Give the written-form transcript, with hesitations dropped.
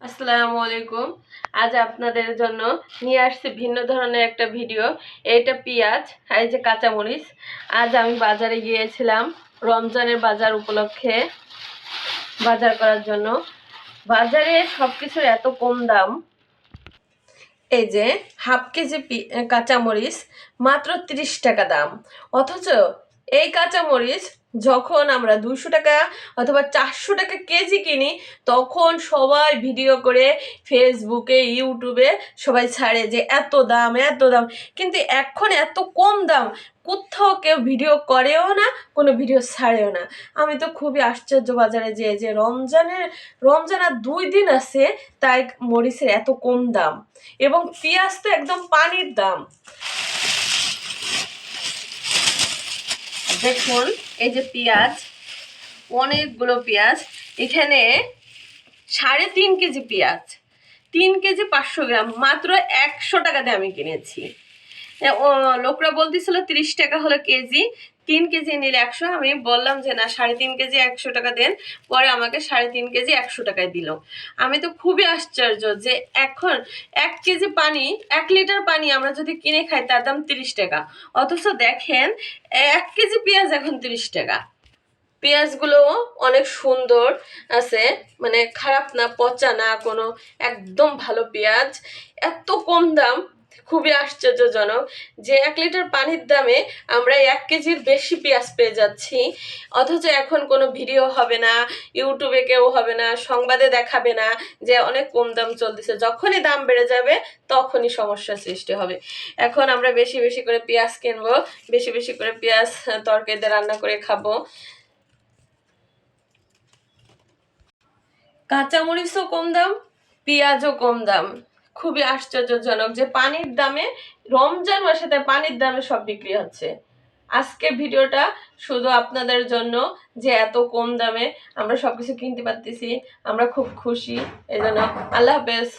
আসসালামু আলাইকুম। আজ আপনাদের জন্য নিয়ে আসছি ভিন্ন ধরনের একটা ভিডিও। এটা পেঁয়াজ আর এই যে কাঁচামরিচ। আজ আমি বাজারে গিয়েছিলাম রমজানের বাজার উপলক্ষে বাজার করার জন্য। বাজারে সব কিছুর এত কম দাম। এই যে হাফ কেজি কাঁচামরিচ মাত্র 30 টাকা দাম, অথচ এই কাঁচামরিচ যখন আমরা 200 টাকা অথবা 400 টাকা কেজি কিনি, তখন সবাই ভিডিও করে ফেসবুকে ইউটিউবে সবাই ছাড়ে যে এত দাম এত দাম, কিন্তু এখন এত কম দাম কোথাও কেউ ভিডিও করেও না, কোনো ভিডিও ছাড়েও না। আমি তো খুবই আশ্চর্য, বাজারে যে রমজান আর 2 দিন আছে, তাই মরিচের এত কম দাম এবং পেঁয়াজ তো একদম পানির দাম। দেখুন এই যে পেঁয়াজ, অনেকগুলো পেঁয়াজ, এখানে 3.5 কেজি পেঁয়াজ, 3 কেজি 500 গ্রাম, মাত্র 100 টাকাতে আমি কিনেছি। লোকরা বলতেছিল 30 টাকা হলো কেজি, 3 কেজি নিলে 100। আমি বললাম যে না, 3.5 কেজি 100 টাকা দেন। পরে আমাকে 3.5 কেজি 100 টাকায় দিল। আমি তো খুবই আশ্চর্য যে এখন 1 কেজি পানি, 1 লিটার পানি আমরা যদি কিনে খাই তার দাম 30 টাকা, অথচ দেখেন 1 কেজি পেঁয়াজ এখন 30 টাকা। পেঁয়াজগুলো অনেক সুন্দর আছে, মানে খারাপ না, পচা না কোনো, একদম ভালো পেঁয়াজ। এত কম দাম, খুবই আশ্চর্যজনক যে 1 লিটার পানির দামে আমরা 1 কেজির বেশি পেঁয়াজ পেয়ে যাচ্ছি। অথচ এখন কোনো ভিডিও হবে না, ইউটিউবে কেউ হবে না, সংবাদে দেখাবে না যে অনেক কম দাম চলতেছে। যখনই দাম বেড়ে যাবে তখনই সমস্যার সৃষ্টি হবে। এখন আমরা বেশি বেশি করে পেঁয়াজ কিনবো, বেশি বেশি করে পেঁয়াজ তরকারিতে রান্না করে খাবো। কাঁচামরিচও কম দাম, পেঁয়াজও কম দাম। খুবই আশ্চর্যজনক যে পানির দামে, রমজান মাসে তাই পানির দামে সব বিক্রি হচ্ছে। আজকের ভিডিওটা শুধু আপনাদের জন্য, যে এত কম দামে আমরা সবকিছু কিনতে পারতেছি, আমরা খুব খুশি। এই জন্য আল্লাহ হাফেজ।